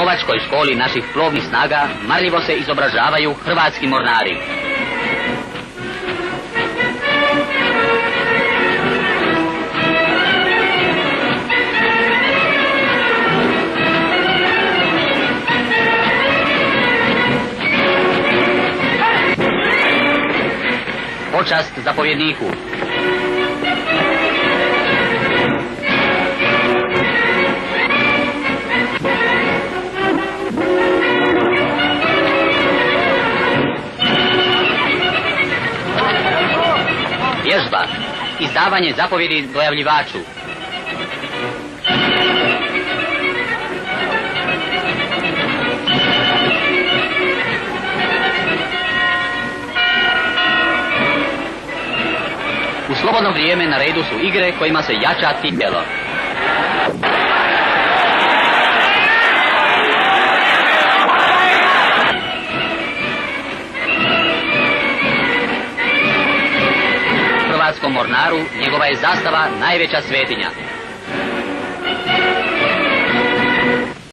lovačkoj školi naših plovnih snaga marljivo se izobražavaju hrvatski mornari. Počast zapovjedniku. Vježba. Izdavanje zapovjedi dojavljivaču. U slobodno vrijeme na redu su igre kojima se jača tijelo. Hrvatskom mornaru njegova je zastava najveća svetinja.